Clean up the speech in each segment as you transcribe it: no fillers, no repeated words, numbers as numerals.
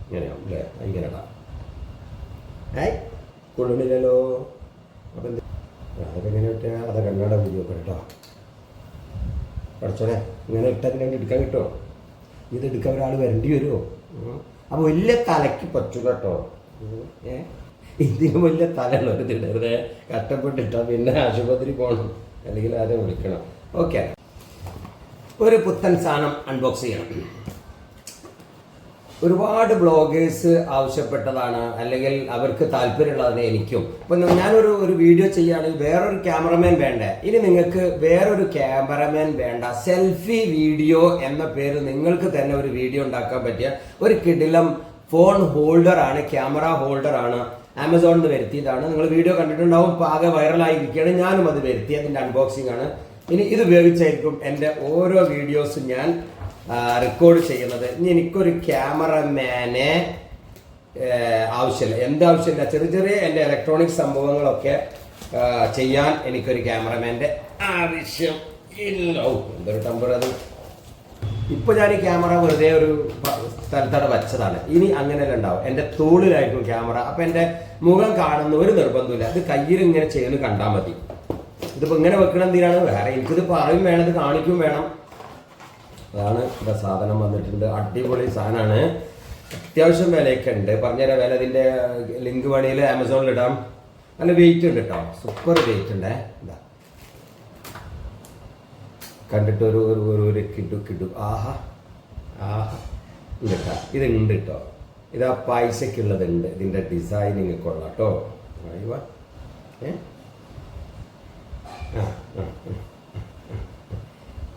ഇങ്ങനെയാവും അല്ലേ? ഇങ്ങനെ ഇടാം. കൊള്ളുന്നില്ലല്ലോ. അപ്പം അതൊക്കെ ഇങ്ങനെ ഇട്ടാൽ അത് കണ്ണട വീഡിയോ ഒക്കെ കേട്ടോ. പഠിച്ചോനെ ഇങ്ങനെ ഇട്ടാൽ പിന്നെ എടുക്കാൻ കിട്ടുമോ? ഇത് എടുക്കാൻ ഒരാൾ വരേണ്ടി വരുമോ? അപ്പോൾ വലിയ തലയ്ക്ക് പറ്റൂ കേട്ടോ. ഇതിന് വലിയ തലയുള്ളവർ തിടരുത്. കഷ്ടപ്പെട്ടിട്ടാൽ പിന്നെ ആശുപത്രി പോകണം, അല്ലെങ്കിൽ ആരെ വിളിക്കണം. ഓക്കെ, ഒരു പുത്തൻ സാധനം അൺബോക്സ് ചെയ്യണം. ഒരുപാട് ബ്ലോഗേഴ്സ് ആവശ്യപ്പെട്ടതാണ്, അല്ലെങ്കിൽ അവർക്ക് താല്പര്യമുള്ളതാണ് എനിക്കും. അപ്പം ഞാനൊരു വീഡിയോ ചെയ്യുകയാണെങ്കിൽ വേറൊരു ക്യാമറമാൻ വേണ്ടേ? ഇനി നിങ്ങൾക്ക് വേറൊരു ക്യാമറമാൻ വേണ്ട, സെൽഫി വീഡിയോ എന്ന പേര് നിങ്ങൾക്ക് തന്നെ ഒരു വീഡിയോ ഉണ്ടാക്കാൻ പറ്റിയ ഒരു കിടിലം ഫോൺ ഹോൾഡറാണ്, ക്യാമറ ഹോൾഡറാണ്. ആമസോണിൽ നിന്ന് വരുത്തിയതാണ്. നിങ്ങൾ വീഡിയോ കണ്ടിട്ടുണ്ടാവും, ആകെ വൈറലായിരിക്കുകയാണ്. ഞാനും അത് വരുത്തി, അതിൻ്റെ അൺബോക്സിംഗ് ആണ്. ഇനി ഇത് ഉപയോഗിച്ചായിരിക്കും എൻ്റെ ഓരോ വീഡിയോസും ഞാൻ റെക്കോർഡ് ചെയ്യുന്നത്. ഇനി എനിക്കൊരു ക്യാമറമാനെ ആവശ്യമില്ല. എന്താവശ്യമില്ല, ചെറിയ ചെറിയ എൻ്റെ ഇലക്ട്രോണിക് സംഭവങ്ങളൊക്കെ ചെയ്യാൻ എനിക്കൊരു ക്യാമറമാൻ്റെ ആവശ്യം ഇല്ല. എന്തൊരു ടമ്പർ അത്. ഇപ്പോൾ ഞാൻ ഈ ക്യാമറ വെറുതെ ഒരു സ്ഥലത്തവിടെ വെച്ചതാണ്. ഇനി അങ്ങനെയല്ല ഉണ്ടാവും, എൻ്റെ തോളിലായിരിക്കും ക്യാമറ. അപ്പം എൻ്റെ മുഖം കാണുന്ന ഒരു നിർബന്ധമില്ല. ഇത് കയ്യിൽ ഇങ്ങനെ ചെയ്യുന്നത് കണ്ടാൽ മതി. ഇതിപ്പോൾ ഇങ്ങനെ വെക്കണം എന്തിനാണ്? വേറെ എനിക്കിത് പറയും വേണം, ഇത് കാണിക്കും വേണം. അതാണ് ഇവിടെ സാധനം വന്നിട്ടുണ്ട്. അടിപൊളി സാധനമാണ്. അത്യാവശ്യം വിലയൊക്കെ ഉണ്ട്. പറഞ്ഞുതരാം വില. ഇതിൻ്റെ ലിങ്ക് വേണമെങ്കിൽ ആമസോണിൽ ഇടാം. നല്ല വെയിറ്റ് ഉണ്ട് കേട്ടോ, സൂപ്പർ വെയിറ്റ് ഉണ്ട്. ഇതാ കണ്ടിട്ട് ഒരു കിട്ടു. ആഹാ ഇല്ല, ഇതുണ്ട് കേട്ടോ. ഇതാ പൈസക്കുള്ളതുണ്ട്. ഇതിൻ്റെ ഡിസൈനിങ് കൊള്ളാം കേട്ടോ.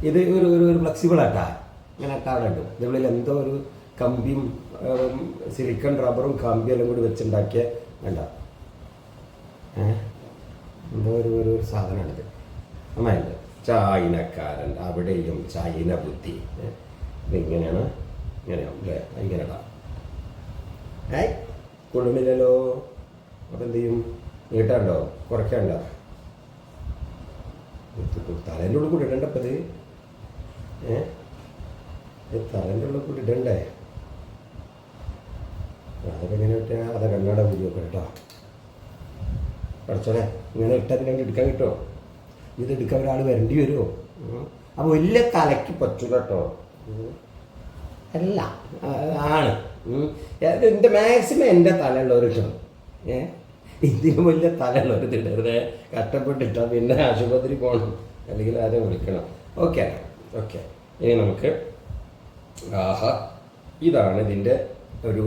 ഇത് ഒരു ഫ്ലെക്സിബിൾ ആട്ടാ, ഇങ്ങനെ ആട്ടാറുണ്ട്. ഇതിനുള്ളിൽ എന്തോ ഒരു കമ്പിയും സിലിക്കൺ റബ്ബറും കമ്പിയെല്ലാം കൂടി വെച്ചുണ്ടാക്കിയ വേണ്ട എന്തോ ഒരു സാധനമാണിത്. നന്നായിട്ട് ചൈനക്കാരൻ, അവിടെയും ചൈന ബുദ്ധി. ഇതിങ്ങനെയാണ്, ഇങ്ങനെയാവും അല്ലേ? ഇങ്ങനെ ഇടാം. കൊള്ളുന്നില്ലല്ലോ. അപ്പം എന്ത് ചെയ്യും? നീട്ടാണ്ടോ കുറയ്ക്കാണ്ടോ? തലേൻ്റെ ഉള്ളിൽ കൂടി ഇടണ്ടപ്പോൾ ഇത് തലേൻ്റെ ഉള്ളിൽ കൂടി ഇടണ്ടേ? അതൊക്കെ ഇങ്ങനെ ഇട്ടാൽ അത് കണ്ണട വീഡിയോ ഒക്കെ കേട്ടോ. പഠിച്ചോനെ ഇങ്ങനെ ഇട്ടാൽ പിന്നെ എടുക്കാൻ കിട്ടുമോ? ഇത് എടുക്കാൻ ഒരാൾ വരേണ്ടി വരുമോ? അപ്പോൾ വലിയ തലയ്ക്ക് പറ്റൂ കേട്ടോ. അല്ല ആണ് എൻ്റെ മാക്സിമം എൻ്റെ തലയുള്ളവർ കിട്ടും. ഇതിന് വലിയ തലയുള്ളവർ തിടരുത്. കഷ്ടപ്പെട്ടിട്ടാൽ പിന്നെ ആശുപത്രി പോകണം, അല്ലെങ്കിൽ ആരെ വിളിക്കണം. ഓക്കെ, ഇനി നമുക്ക് ഇതാണ് ഇതിൻ്റെ ഒരു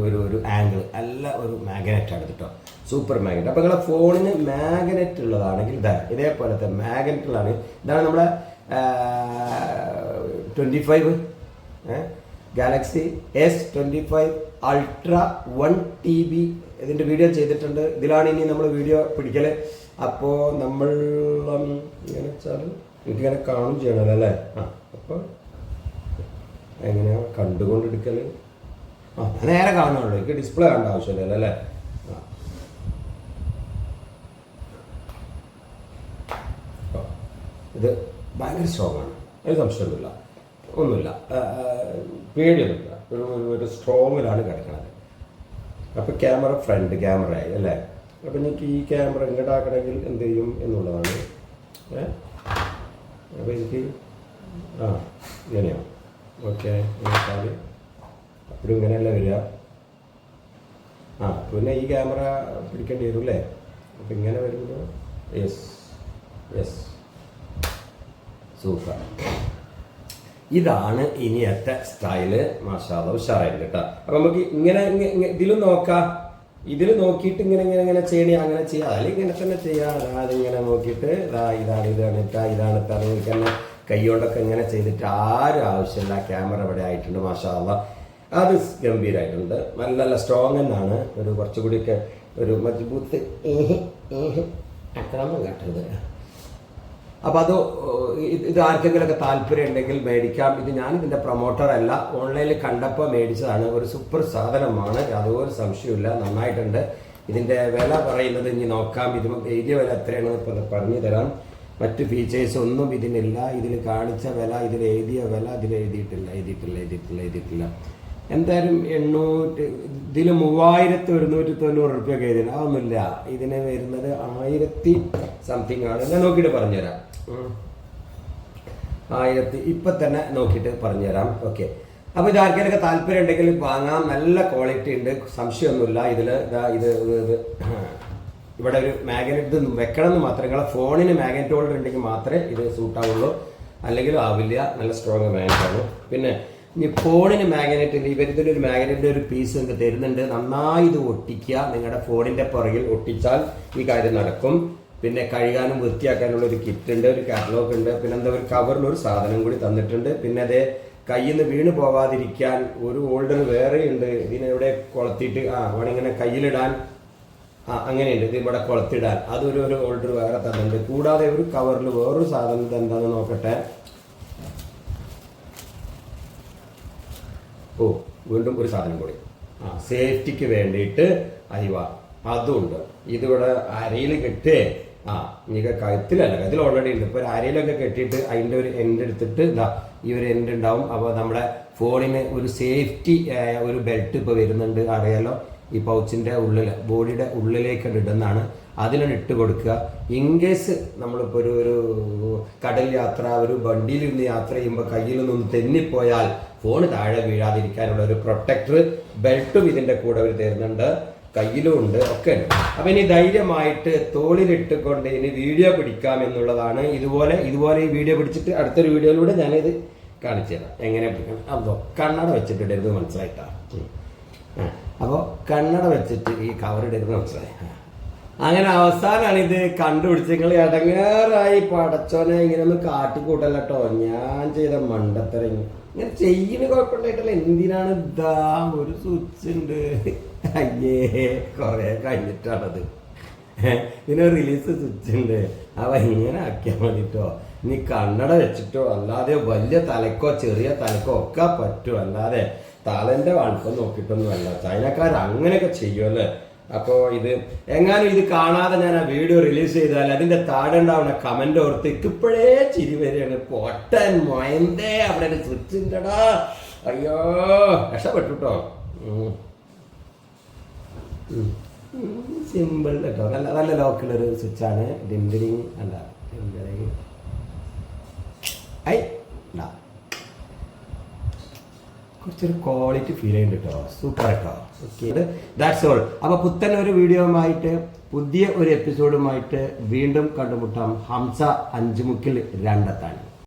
ആംഗിൾ. അല്ല, ഒരു മാഗ്നറ്റാണ് കേട്ടോ, സൂപ്പർ മാഗ്നറ്റ്. അപ്പോൾ നിങ്ങളുടെ ഫോണിന് മാഗ്നറ്റ് ഉള്ളതാണെങ്കിൽ ഇതേപോലത്തെ മാഗ്നറ്റുകളാണ്. ഇതാണ് നമ്മളെ 25 ഗാലക്സി S25 Ultra 1 TB ഇതിൻ്റെ വീഡിയോ ചെയ്തിട്ടുണ്ട്. ഇതിലാണ് ഇനി നമ്മൾ വീഡിയോ പിടിക്കൽ. അപ്പോൾ നമ്മൾ ഇങ്ങനെ വെച്ചാൽ എനിക്കിങ്ങനെ കാണും ചെയ്യണമല്ലോ അല്ലേ? അപ്പോൾ എങ്ങനെയാണ് കണ്ടുകൊണ്ടെടുക്കൽ? നേരെ കാണുന്നുള്ളൂ, എനിക്ക് ഡിസ്പ്ലേ കാണേണ്ട ആവശ്യമില്ലല്ലോ അല്ലേ? ഇത് ഭയങ്കര സ്ട്രോങ് ആണ്, ഒരു സംശയമൊന്നുമില്ല, ഒന്നുമില്ല, പേടിയൊന്നുമില്ല. ഒരു സ്ട്രോങ്ങിലാണ് കിടക്കുന്നത്. അപ്പോൾ ക്യാമറ ഫ്രണ്ട് ക്യാമറയായി അല്ലേ? അപ്പം എനിക്ക് ഈ ക്യാമറ ഇങ്ങോട്ടാക്കണമെങ്കിൽ എന്ത് ചെയ്യും എന്നുള്ളതാണ്. അപ്പോൾ എനിക്ക് ഇങ്ങനെയാണ്. ഓക്കെ, നോക്കാൽ അപ്പോഴും ഇങ്ങനെയല്ല വരിക. പിന്നെ ഈ ക്യാമറ പിടിക്കേണ്ടി വരും അല്ലേ? അപ്പം ഇങ്ങനെ വരുമ്പോൾ യെസ് സൂപ്പർ. ഇതാണ് ഇനിയത്തെ സ്റ്റൈല്. മാഷാ അല്ലാഹ് ഉഷാറായിട്ട് കേട്ടോ. അപ്പം നമുക്ക് ഇങ്ങനെ ഇതിലും നോക്കാം. ഇതിൽ നോക്കിയിട്ട് ഇങ്ങനെ ചെയ്യണേ, അങ്ങനെ ചെയ്യാം. അല്ലെങ്കിൽ ഇങ്ങനെ തന്നെ ചെയ്യാം. അതിങ്ങനെ നോക്കിയിട്ട് ഇതാണ് തന്നെ കൈകൊണ്ടൊക്കെ ഇങ്ങനെ ചെയ്തിട്ട് ആരും ആവശ്യമില്ല. ക്യാമറ ഇവിടെ ആയിട്ടുണ്ട്. മാഷാ അല്ലാഹ് അത് ഗംഭീരമായിട്ടുണ്ട്. നല്ല സ്ട്രോങ് എന്നാണ്. കുറച്ചുകൂടിയൊക്കെ ഒരു മജ്ബൂത്ത് അക്രമം കാട്ടുന്നത്. അപ്പോൾ ഇത് ആർക്കെങ്കിലുമൊക്കെ താല്പര്യം ഉണ്ടെങ്കിൽ മേടിക്കാം. ഞാനിതിൻ്റെ പ്രൊമോട്ടറല്ല, ഓൺലൈനിൽ കണ്ടപ്പോൾ മേടിച്ചതാണ്. ഒരു സൂപ്പർ സാധനമാണ്, യാതൊരു സംശയമില്ല. നന്നായിട്ടുണ്ട്. ഇതിൻ്റെ വില പറയുന്നത് ഇനി നോക്കാം. ഇത് എഴുതിയ വില എത്രയാണെന്ന് ഇപ്പോൾ പറഞ്ഞു തരാം. മറ്റ് ഫീച്ചേഴ്സ് ഒന്നും ഇതിനില്ല. ഇതിൽ കാണിച്ച വില, ഇതിൽ എഴുതിയ വില ഇതിൽ എഴുതിയിട്ടില്ല. എന്തായാലും 800 ഇതിൽ 3190 റുപ്യ കയറി അതൊന്നുമില്ല. ഇതിന് വരുന്നത് 1000 സംതിങ് ആണ്. ഞാൻ നോക്കിയിട്ട് പറഞ്ഞുതരാം. 1000 ഇപ്പം തന്നെ നോക്കിയിട്ട് പറഞ്ഞുതരാം. ഓക്കെ, അപ്പോൾ ഇത് ആർക്കെങ്കിലൊക്കെ താല്പര്യം ഉണ്ടെങ്കിൽ വാങ്ങാം. നല്ല ക്വാളിറ്റി ഉണ്ട്, സംശയമൊന്നുമില്ല. ഇതിൽ ഇത് ഇവിടെ ഒരു മാഗ്നറ്റ് വെക്കണം എന്ന് മാത്രമേ, നിങ്ങളെ ഫോണിന് മാഗ്നറ്റ് ഹോൾഡർ ഉണ്ടെങ്കിൽ മാത്രമേ ഇത് സൂട്ടാവുള്ളൂ, അല്ലെങ്കിൽ ആവില്ല. നല്ല സ്ട്രോങ് മാഗ്നറ്റാണ്. പിന്നെ ഇനി ഫോണിന് മാഗ്നറ്റ് ഇവരിതിൻ്റെ ഒരു മാഗ്നറ്റിൻ്റെ ഒരു പീസ് നിങ്ങൾക്ക് തരുന്നുണ്ട്. നന്നായി ഇത് ഒട്ടിക്കുക. നിങ്ങളുടെ ഫോണിൻ്റെ പുറകിൽ ഒട്ടിച്ചാൽ ഈ കാര്യം നടക്കും. പിന്നെ കഴുകാനും വൃത്തിയാക്കാനുള്ള ഒരു കിറ്റ് ഉണ്ട്, ഒരു കാറ്റലോഗ് ഉണ്ട്. പിന്നെ എന്താ ഒരു കവറിലൊരു സാധനം കൂടി തന്നിട്ടുണ്ട്. പിന്നെ അതേ കയ്യിൽ നിന്ന് വീണ് പോകാതിരിക്കാൻ ഒരു ഹോൾഡർ വേറെ ഉണ്ട്. ഇതിനെവിടെ കൊളത്തിയിട്ട് വേണിങ്ങനെ കയ്യിലിടാൻ അങ്ങനെയുണ്ട്. ഇത് ഇവിടെ കൊളത്തിടാൻ അതൊരു ഹോൾഡർ വേറെ തന്നിട്ടുണ്ട്. കൂടാതെ ഒരു കവറിൽ വേറൊരു സാധനം എന്താണെന്ന് നോക്കട്ടെ. വീണ്ടും ഒരു സാധനം കൂടി സേഫ്റ്റിക്ക് വേണ്ടിയിട്ട് അയവ അതുണ്ട്. ഇതിവിടെ അരയിൽ കെട്ടേ നിങ്ങൾക്ക് കഴുത്തിലല്ല, കഴുത്തിൽ ഓൾറെഡി ഉണ്ട്. ഇപ്പോൾ ഒരു അരയിലൊക്കെ കെട്ടിയിട്ട് അതിൻ്റെ ഒരു എൻഡ് എടുത്തിട്ട് ഈ ഒരു എൻഡ് ഉണ്ടാവും. അപ്പോൾ നമ്മുടെ ഫോണിന് ഒരു സേഫ്റ്റി ഒരു ബെൽറ്റ് ഇപ്പോൾ വരുന്നുണ്ട്, അറിയാലോ. ഈ പൗച്ചിൻ്റെ ഉള്ളിൽ ബോഡിയുടെ ഉള്ളിലേക്ക് ഇടുന്നതാണ്. അതിനാണ് ഇട്ട് കൊടുക്കുക. ഇൻ കേസ് നമ്മളിപ്പോൾ ഒരു കടൽ യാത്ര, ഒരു വണ്ടിയിൽ നിന്ന് യാത്ര ചെയ്യുമ്പോൾ കയ്യിൽ നിന്നൊന്ന് തെന്നിപ്പോയാൽ ഫോൺ താഴെ വീഴാതിരിക്കാനുള്ള ഒരു പ്രൊട്ടക്ടർ ബെൽറ്റും ഇതിൻ്റെ കൂടെ അവർ തരുന്നുണ്ട്, കയ്യിലും ഉണ്ട്, ഒക്കെ ഉണ്ട്. അപ്പം ഇനി ധൈര്യമായിട്ട് തോളിലിട്ടുകൊണ്ട് ഇനി വീഡിയോ പിടിക്കാം എന്നുള്ളതാണ്. ഇതുപോലെ ഈ വീഡിയോ പിടിച്ചിട്ട് അടുത്തൊരു വീഡിയോയിലൂടെ ഞാനിത് കാണിച്ചു തരാം എങ്ങനെ പിടിക്കണം. അപ്പോൾ കണ്ണട വെച്ചിട്ടിടരുത്, മനസ്സിലായിട്ടാ. അപ്പോൾ കണ്ണട വെച്ചിട്ട് ഈ കവറിടരുത്, മനസ്സിലായി. അങ്ങനെ അവസാനമാണ് ഇത് കണ്ടുപിടിച്ച്. നിങ്ങൾ ഇടങ്ങേറായി പടച്ചോനെ ഇങ്ങനെയൊന്നും കാട്ടിക്കൂട്ടല്ല കേട്ടോ. ഞാൻ ചെയ്ത മണ്ടത്തരം ഇങ്ങനെ ചെയ്യുന്ന കുഴപ്പമുണ്ടായിട്ടല്ല. എന്തിനാണ് ഇതാ ഒരു സ്വിച്ച് ഉണ്ട്, അയ്യേ കുറേ കഴിഞ്ഞിട്ടാണത്. ഇതിന് റിലീസ് സ്വിച്ച് ഉണ്ട്. അവ ഇങ്ങനെ ആക്കിയാൽ മതിട്ടോ. ഇനി കണ്ണട വെച്ചിട്ടോ അല്ലാതെ വലിയ തലക്കോ ചെറിയ തലക്കോ ഒക്കെ പറ്റും. അല്ലാതെ തലൻ്റെ വലുപ്പം നോക്കിയിട്ടൊന്നുമല്ല. ചൈനക്കാർ അങ്ങനെയൊക്കെ ചെയ്യുമല്ലേ. അപ്പോൾ ഇത് എങ്ങാനും ഇത് കാണാതെ ഞാൻ ആ വീഡിയോ റിലീസ് ചെയ്താൽ അതിൻ്റെ താഴെ ഉണ്ടാവുന്ന കമൻ്റ് ഓർത്ത് ഇപ്പോഴേ ചിരി വരികയാണ്. പൊട്ടൻ മൊയന്തേ അവിടെ ഒരു സ്വിച്ച് ഉണ്ടടാ, അയ്യോ രക്ഷപ്പെട്ടു കേട്ടോ. സിമ്പിൾ കേട്ടോ, നല്ല ലോക്കുള്ളൊരു സ്വിച്ചാണ്. ഡിംഡിങ് അല്ല ഐ കുറച്ചൊരു ക്വാളിറ്റി ഫീൽ ചെയ്യുന്നുണ്ട് കേട്ടോ. സൂപ്പർ കേട്ടോ. Okay, that's all. അപ്പോൾ പുത്തൻ ഒരു വീഡിയോയുമായിട്ട് പുതിയ ഒരു എപ്പിസോഡുമായിട്ട് വീണ്ടും കണ്ടുമുട്ടാം. ഹംസ അഞ്ചുമുക്കിൽ രണ്ടത്താണ്.